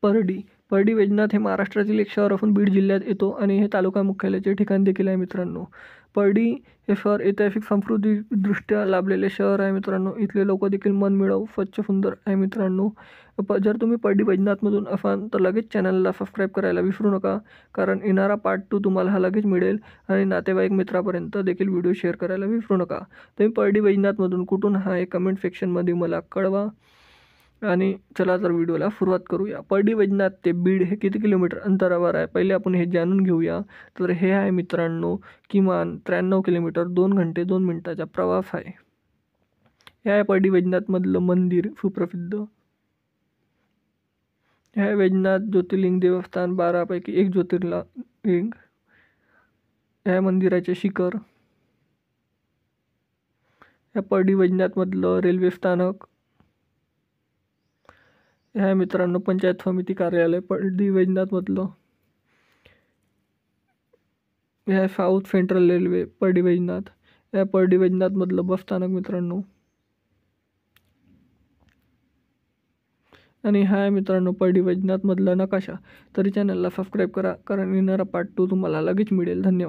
परडी वैजनाथ हे महाराष्ट्रातील एक शहर असून बीड जिल्ह्यात येतो आणि हे तालुका मुख्यालयाचे ठिकाण देखील आहे मित्रांनो. परडी हे शहर ऐतिहासिक सांस्कृतिकदृष्ट्या लाभलेले शहर आहे मित्रांनो. इथले लोक देखील मनमिळाऊ, स्वच्छ, सुंदर आहे मित्रांनो. जर तुम्ही परडी वैजनाथमधून असाल तर लगेच चॅनलला सबस्क्राईब करायला विसरू नका, कारण येणारा पार्ट 2 तुम्हाला हा लगेच मिळेल. आणि नातेवाईक मित्रापर्यंत देखील व्हिडिओ शेअर करायला विसरू नका. तुम्ही परडी वैजनाथमधून कुठून आहे कमेंट सेक्शनमध्ये मला कळवा. आणि चला तर व्हिडिओला सुरुवात करूया. परडी वैजनाथ ते बीड हे किती किलोमीटर अंतरावर आहे पहिले आपण हे जाणून घेऊया. तर हे आहे मित्रांनो किमान 93 किलोमीटर, 2 घंटे 2 मिनिटाचा प्रवास आहे. हे आहे परडी वैजनाथमधलं मंदिर सुप्रसिद्ध. हे आहे वैजनाथ ज्योतिर्लिंग देवस्थान, 12 पैकी एक ज्योतिर्लिंग. हे आहे मंदिराचे शिखर. हे परडी वैजनाथमधलं रेल्वे स्थानक. हे आहे मित्रांनो पंचायत समिती कार्यालय परडी वैजनाथमधलं. हे आहे साऊथ सेंट्रल रेल्वे परडी वैजनाथ. हे आहे परडी वैजनाथमधलं बस स्थानक मित्रांनो. आणि हा आहे मित्रांनो परडी वैजनाथमधला नकाशा. तरी चॅनलला सबस्क्राईब करा, कारण येणारा पार्ट 2 तुम्हाला लगेच मिळेल. धन्यवाद.